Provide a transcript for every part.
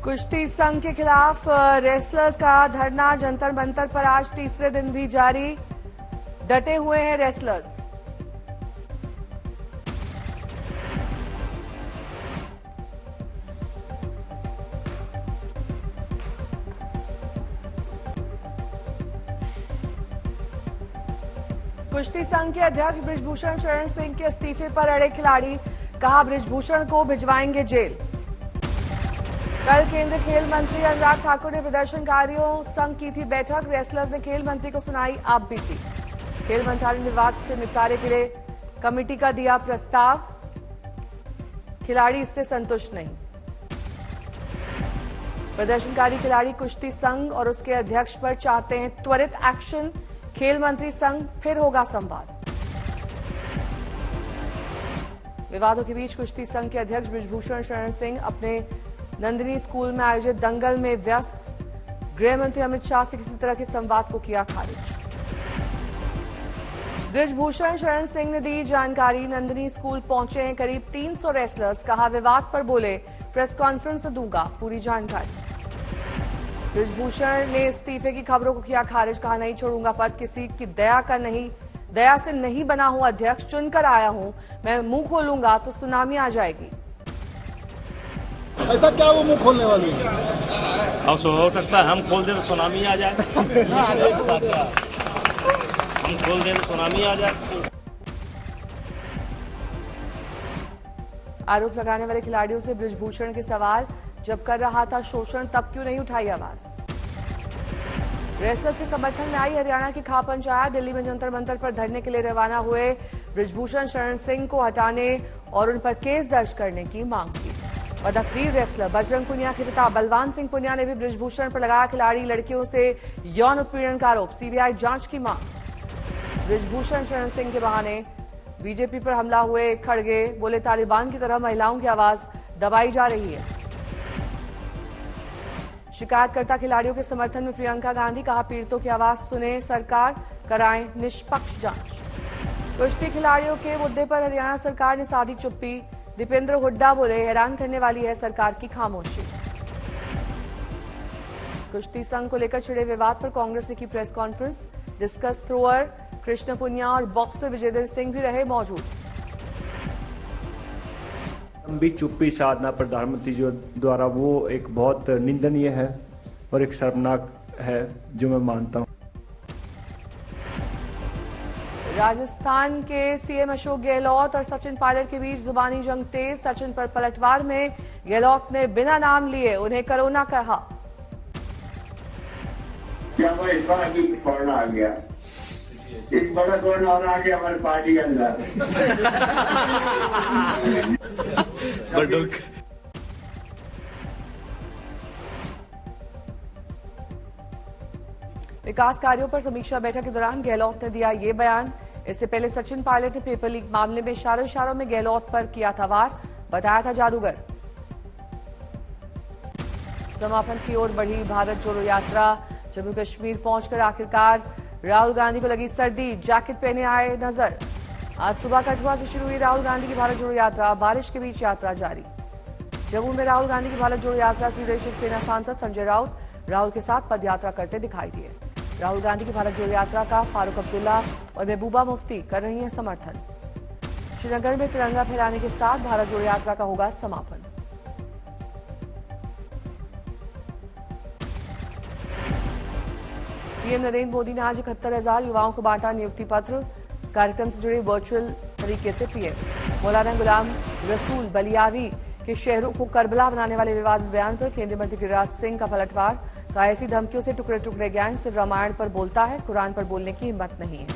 कुश्ती संघ के खिलाफ रेसलर्स का धरना जंतर मंतर पर आज तीसरे दिन भी जारी। डटे हुए हैं रेसलर्स। कुश्ती संघ के अध्यक्ष बृजभूषण शरण सिंह के इस्तीफे पर अड़े खिलाड़ी, कहा बृजभूषण को भिजवाएंगे जेल। कल केंद्रीय खेल मंत्री अनुराग ठाकुर ने प्रदर्शनकारियों संघ की थी बैठक। रेसलर्स ने खेल मंत्री को सुनाई आप बीती। खेल मंत्रालय ने विवाद से निपटारे के लिए कमेटी का दिया प्रस्ताव। खिलाड़ी इससे संतुष्ट नहीं। प्रदर्शनकारी खिलाड़ी कुश्ती संघ और उसके अध्यक्ष पर चाहते हैं त्वरित एक्शन। खेल मंत्री संघ फिर होगा संवाद। विवादों के बीच कुश्ती संघ के अध्यक्ष बृजभूषण शरण सिंह अपने नंदिनी स्कूल में आयोजित दंगल में व्यस्त। गृह मंत्री अमित शाह से किसी तरह के संवाद को किया खारिज। बृजभूषण शरण सिंह ने दी जानकारी। नंदिनी स्कूल पहुंचे हैं करीब 300 रेसलर्स, कहा विवाद पर बोले प्रेस कॉन्फ्रेंस में दूंगा पूरी जानकारी। बृजभूषण ने इस्तीफे की खबरों को किया खारिज, कहा नहीं छोड़ूंगा पद। किसी की दया से नहीं बना हूं अध्यक्ष, चुनकर आया हूं। मैं मुंह खोलूंगा तो सुनामी आ जाएगी। ऐसा क्या वो मुंह खोलने वाली है? अब हो सकता है हम खोल दें तो सुनामी आ जाए। हम खोल दें तो सुनामी आ जाए। आरोप लगाने वाले खिलाड़ियों से बृजभूषण के सवाल, जब कर रहा था शोषण तब क्यों नहीं उठाई आवाज। रेसलर्स के समर्थन में आई हरियाणा की खाप पंचायत। दिल्ली में जंतर मंतर पर धरने के लिए रवाना हुए बृजभूषण शरण सिंह को हटाने और उन पर केस दर्ज करने की मांग की। पदकवीर रेसलर बजरंग पुनिया के पिता बलवान सिंह पुनिया ने भी बृजभूषण पर लगाया खिलाड़ी लड़कियों से यौन उत्पीड़न का आरोप। सीबीआई जांच की मांग। बृजभूषण शरण सिंह के बहाने बीजेपी पर हमला हुए खड़गे, बोले तालिबान की तरह महिलाओं की आवाज दबाई जा रही है। शिकायतकर्ता खिलाड़ियों के समर्थन में प्रियंका गांधी, कहा पीड़ितों की आवाज सुने सरकार, कराएं निष्पक्ष जांच। कुश्ती खिलाड़ियों के मुद्दे पर हरियाणा सरकार ने साधी चुप्पी। दीपेंद्र हुड्डा बोले हैरान करने वाली है सरकार की खामोशी। कुश्ती संघ को लेकर छिड़े विवाद पर कांग्रेस ने की press conference. Discuss thrower Krishna Punia और बॉक्सर विजेंद्र सिंह भी रहे मौजूद। लंबी चुप्पी साधना प्रधानमंत्री जी द्वारा वो एक बहुत निंदनीय है और एक शर्मनाक है, जो मैं मानता हूं। राजस्थान के सीएम अशोक गहलोत और सचिन पायलट के बीच जुबानी जंग तेज। सचिन पर पलटवार में गहलोत ने बिना नाम लिए उन्हें कोरोना कहा। क्या वो इस बार की कोरोना आ गया, एक बड़ा कोरोना और आ गया हमारी पार्टी के अंदर। विकास कार्यों पर समीक्षा बैठक के दौरान गहलोत ने दिया ये बयान। इससे पहले सचिन पायलट ने पेपर लीक मामले में इशारों में गहलोत पर किया था वार, बताया था जादूगर। समापन की ओर बढ़ी भारत जोड़ो यात्रा। जम्मू कश्मीर पहुंचकर आखिरकार राहुल गांधी को लगी सर्दी, जैकेट पहने आए नजर। आज सुबह कठुआ से शुरू हुई राहुल गांधी की भारत जोड़ो यात्रा। बारिश के बीच यात्रा जारी। जम्मू में राहुल गांधी की भारत जोड़ो यात्रा से शिवसेना सांसद संजय राउत राहुल के साथ पदयात्रा करते दिखाई दिए। राहुल गांधी की भारत जोड़ो यात्रा का फारूक अब्दुल्ला और महबूबा मुफ्ती कर रही हैं समर्थन। श्रीनगर में तिरंगा फहराने के साथ भारत जोड़ो यात्रा का होगा समापन। पीएम नरेंद्र मोदी ने आज 71,000 युवाओं को बांटा नियुक्ति पत्र। कार्यक्रम से जुड़े वर्चुअल तरीके से पीएम। मौलाना गुलाम रसूल बलियावी के शहरों को करबला बनाने वाले विवादित बयान पर केंद्रीय मंत्री गिरिराज सिंह का पलटवार। कहा ऐसी धमकियों से टुकड़े टुकड़े गैंग सिर्फ रामायण पर बोलता है, कुरान पर बोलने की हिम्मत नहीं है।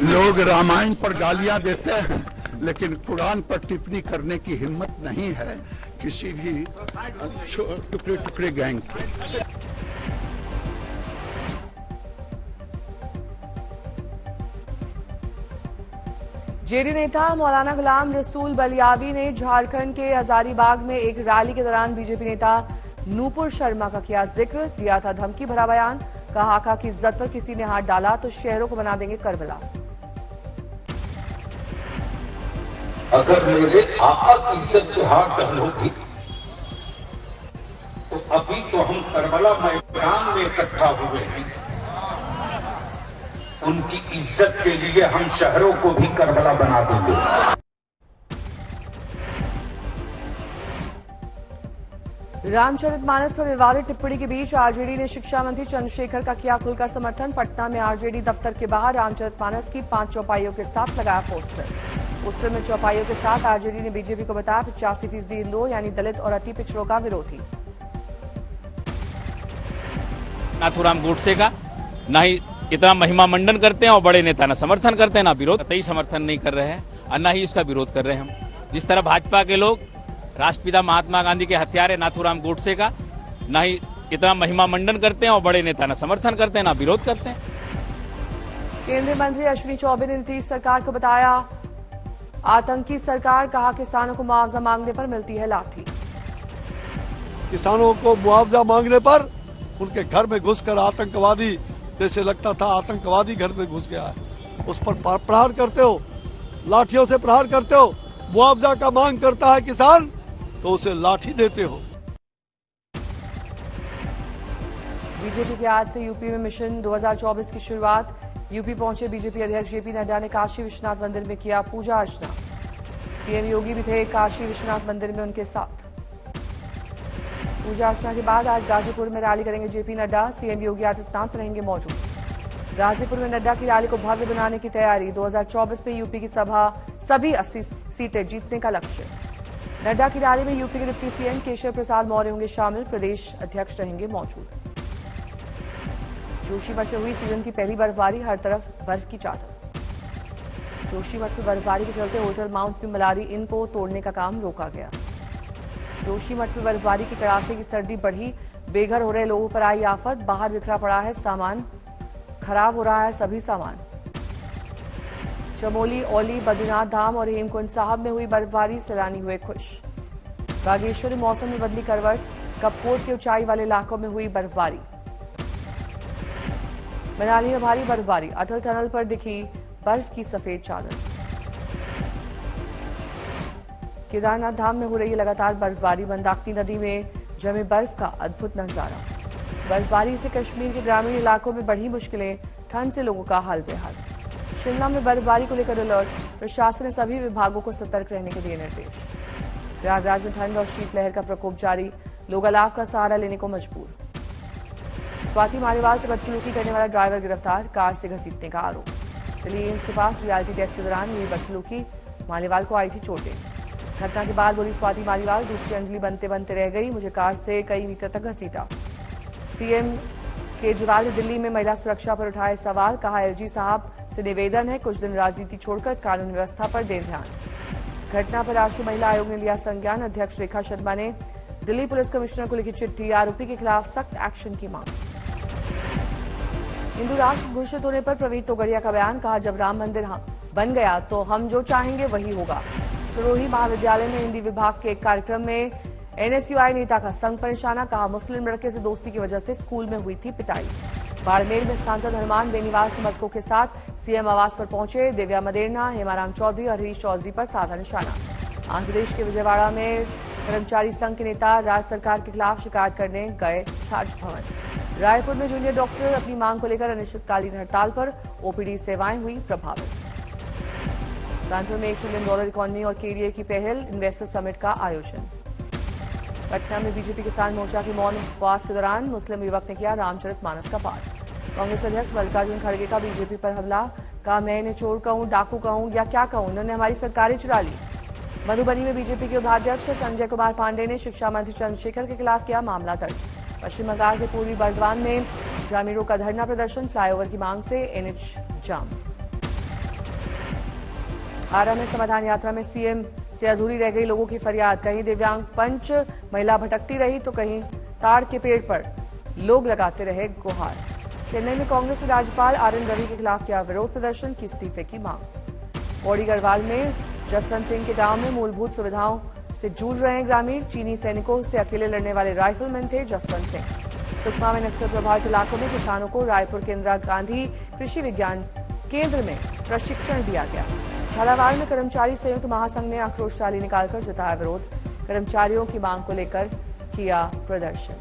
लोग रामायण पर गालियां देते हैं, लेकिन कुरान पर टिप्पणी करने की हिम्मत नहीं है किसी भी टुकड़े टुकड़े गैंग की। जेडी नेता मौलाना गुलाम रसूल बलियावी ने झारखंड के हजारीबाग में एक रैली के दौरान बीजेपी नेता नूपुर शर्मा का किया जिक्र। दिया था धमकी भरा बयान। कहा आका की इज्जत पर किसी ने हाथ डाला तो शहरों को बना देंगे करबला। अगर मेरे आका की इज्जत पे हाथ डालोगी अभी तो हम करबला मैदान में इकट्ठा हुए हैं, उनकी इज्जत के लिए हम शहरों को भी करबला बना देंगे। रामचरितमानस पर विवादित टिप्पणी के बीच आरजेडी ने शिक्षा मंत्री चंद्रशेखर का किया खुलकर समर्थन। पटना में आरजेडी दफ्तर के बाहर रामचरितमानस की 5 चौपाइयों के साथ लगाया पोस्टर में चौपाइयों के साथ आरजेडी ने बीजेपी को बताया 85% हिंदुओं यानी दलित और अति पिछड़ों का विरोधी। नाथूराम गोडसे का ना ही इतना महिमा मंडन करते हैं और बड़े नेता ना समर्थन करते हैं, ना विरोध, कतई समर्थन नहीं कर रहे हैं और ना ही इसका विरोध कर रहे हैं हम। जिस तरह भाजपा के लोग राष्ट्रपिता महात्मा गांधी के हत्यारे नाथूराम गोडसे का ना ही इतना महिमा मंडन करते हैं और बड़े नेता ना समर्थन करते हैं, ना विरोध करते हैं। केंद्रीय मंत्री अश्विनी चौबे ने नीतीश सरकार को बताया आतंकी सरकार, कहा किसानों को मुआवजा मांगने पर मिलती है लाठी। किसानों को मुआवजा मांगने पर उनके घर में घुसकर आतंकवादी, जैसे लगता था आतंकवादी घर में घुस गया है, उस पर प्रहार करते हो, लाठियों से प्रहार करते हो। मुआवजा का मांग करता है किसान तो उसे लाठी देते हो। बीजेपी के आज से यूपी में मिशन 2024 की शुरुआत। यूपी पहुंचे बीजेपी अध्यक्ष जेपी नड्डा ने काशी विश्वनाथ मंदिर में किया पूजा अर्चना। सीएम योगी भी थे काशी विश्वनाथ मंदिर में उनके साथ। पूजा अर्चना के बाद आज गाजीपुर में रैली करेंगे जेपी नड्डा। सीएम योगी आदित्यनाथ रहेंगे मौजूद। गाजीपुर में नड्डा की रैली को भव्य बनाने की तैयारी। 2024 में यूपी की सभी 80 सीटें जीतने का लक्ष्य। नड्डा की रैली में यूपी के डिप्टी सीएम केशव प्रसाद मौर्य होंगे शामिल। प्रदेश अध्यक्ष रहेंगे मौजूद। जोशीमठ में हुई सीजन की पहली बर्फबारी, हर तरफ बर्फ की चादर। जोशीमठ में बर्फबारी के चलते होटल माउंट में मलारी इन को तोड़ने का काम रोका गया। जोशीमठ में बर्फबारी की कड़ाके की सर्दी बढ़ी, बेघर हो रहे लोगों पर आई आफत। बाहर बिखरा पड़ा है सामान, खराब हो रहा है सभी सामान। चमोली, औली, बद्रीनाथ धाम और हेमकुंड साहब में हुई बर्फबारी, सैलानी हुए खुश। बागेश्वर में मौसम में बदली करवट, कपकोट के ऊंचाई वाले इलाकों में हुई बर्फबारी। मनाली में भारी बर्फबारी, अटल टनल पर दिखी बर्फ की सफेद चादर। केदारनाथ धाम में हो रही लगातार बर्फबारी, मंदाकिनी नदी में जमे बर्फ का अद्भुत नजारा। बर्फबारी से कश्मीर के ग्रामीण इलाकों में बढ़ी मुश्किलें, ठंड से लोगों का हाल बेहाल। शिमला में बर्फबारी को लेकर अलर्ट, प्रशासन ने सभी विभागों को सतर्क रहने के दिए निर्देश। प्रयागराज में ठंड और शीतलहर का प्रकोप जारी, लोग अलाव का सहारा लेने को मजबूर। स्वाति मालीवाल से बदसलूकी करने वाला ड्राइवर गिरफ्तार, कार से घसीटने का आरोप। दिल्ली एम्स के पास रियलिटी टेस्ट के दौरान हुई बदसलूकी, मालीवाल को आई थी चोटें। घटना के बाद बोली स्वाति मालीवाल, दूसरी अंजलि बनते बनते रह गई, मुझे कार से कई मीटर तक घसीटा। सीएम केजरीवाल ने दिल्ली में महिला सुरक्षा पर उठाए सवाल, कहा एलजी साहब से निवेदन है कुछ दिन राजनीति छोड़कर कानून व्यवस्था पर दें ध्यान। घटना पर राष्ट्रीय महिला आयोग ने लिया संज्ञान, अध्यक्ष रेखा शर्मा ने दिल्ली पुलिस कमिश्नर को लिखी चिट्ठी, आरोपी के खिलाफ सख्त एक्शन की मांग। हिंदू राष्ट्र घोषित होने पर प्रवीण तोगड़िया का बयान, कहा जब राम मंदिर बन गया तो हम जो चाहेंगे वही होगा। सिरोही महाविद्यालय में हिंदी विभाग के एक कार्यक्रम में एनएसयूआई नेता का संग पर निशाना, कहा मुस्लिम लड़के से दोस्ती की वजह से स्कूल में हुई थी पिटाई। बाड़मेर में सांसद हनुमान बेनीवाल समर्थकों के साथ सीएम आवास पर पहुंचे, दिव्या मदेरना, हेमाराम चौधरी और हरीश चौधरी पर साधा निशाना। आंध्र प्रदेश के विजयवाड़ा में कर्मचारी संघ के नेता राज्य सरकार के खिलाफ शिकायत करने गए राजभवन। रायपुर में जूनियर डॉक्टर अपनी मांग को लेकर अनिश्चितकालीन हड़ताल पर, ओपीडी सेवाएं हुई प्रभावित। कानपुर में $1 ट्रिलियन इकोनॉमी और केडीए की पहल, इन्वेस्टर समिट का आयोजन। पटना में बीजेपी किसान मोर्चा के मौन उपवास के दौरान मुस्लिम युवक ने किया रामचरितमानस का पाठ। कांग्रेस अध्यक्ष मल्लिकार्जुन खड़गे का बीजेपी पर हमला, कहा मैं इन्हें चोर कहूं, डाकू कहूं या क्या कहूं, इन्होंने हमारी सरकारें चुरा ली। मधुबनी में बीजेपी के उपाध्यक्ष संजय कुमार पांडे ने शिक्षा मंत्री चंद्रशेखर के खिलाफ किया मामला दर्ज। पश्चिम बंगाल के पूर्वी बर्दवान में ग्रामीणों का धरना प्रदर्शन, फ्लाईओवर की मांग से एनएच जाम। आरा में समाधान यात्रा में सीएम से अधूरी रह गई लोगों की फरियाद, कहीं दिव्यांग पंच महिला भटकती रही तो कहीं ताड़ के पेड़ पर लोग लगाते रहे गुहार। चेन्नई में कांग्रेस के राज्यपाल आरएन रवि के खिलाफ किया विरोध प्रदर्शन, की इस्तीफे की मांग। पौड़ी गढ़वाल में जसवंत सिंह के गांव में मूलभूत सुविधाओं से जूझ रहे हैं ग्रामीण, चीनी सैनिकों से अकेले लड़ने वाले राइफलमैन थे जसवंत सिंह। सुकमा में नक्सल प्रभावित इलाकों में किसानों को रायपुर के इंदिरा गांधी कृषि विज्ञान केंद्र में प्रशिक्षण दिया गया। झालावाड़ में कर्मचारी संयुक्त महासंघ ने आक्रोश रैली निकालकर जताया विरोध, कर्मचारियों की मांग को लेकर किया प्रदर्शन।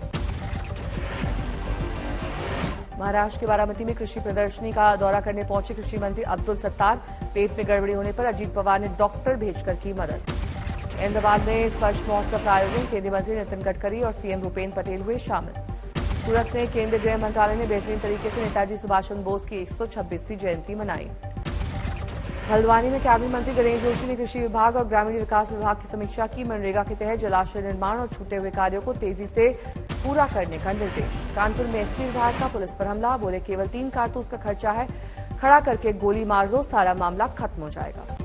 महाराष्ट्र के बारामती में कृषि प्रदर्शनी का दौरा करने पहुंचे कृषि मंत्री अब्दुल सत्तार। पेट में गड़बड़ी होने पर अजीत पवार ने डॉक्टर भेजकर की मदद। अहमदाबाद में स्पर्श महोत्सव का आयोजन केंद्रीय मंत्री नितिन गडकरी और सीएम भूपेन्द्र पटेल हुए शामिल। सूरत में केंद्रीय गृह मंत्रालय ने बेहतरीन तरीके से नेताजी सुभाष चंद्र बोस की 126वीं जयंती मनाई। हल्द्वानी में कैबिनेट मंत्री गणेश जोशी ने कृषि विभाग और ग्रामीण विकास विभाग की समीक्षा की। मनरेगा के तहत जलाशय निर्माण और छूटे हुए कार्यों को तेजी से पूरा करने का निर्देश। कानपुर में एसपी विधायक का पुलिस पर हमला, बोले केवल 3 कारतूस का खर्चा है, खड़ा करके गोली मार दो, सारा मामला खत्म हो जाएगा।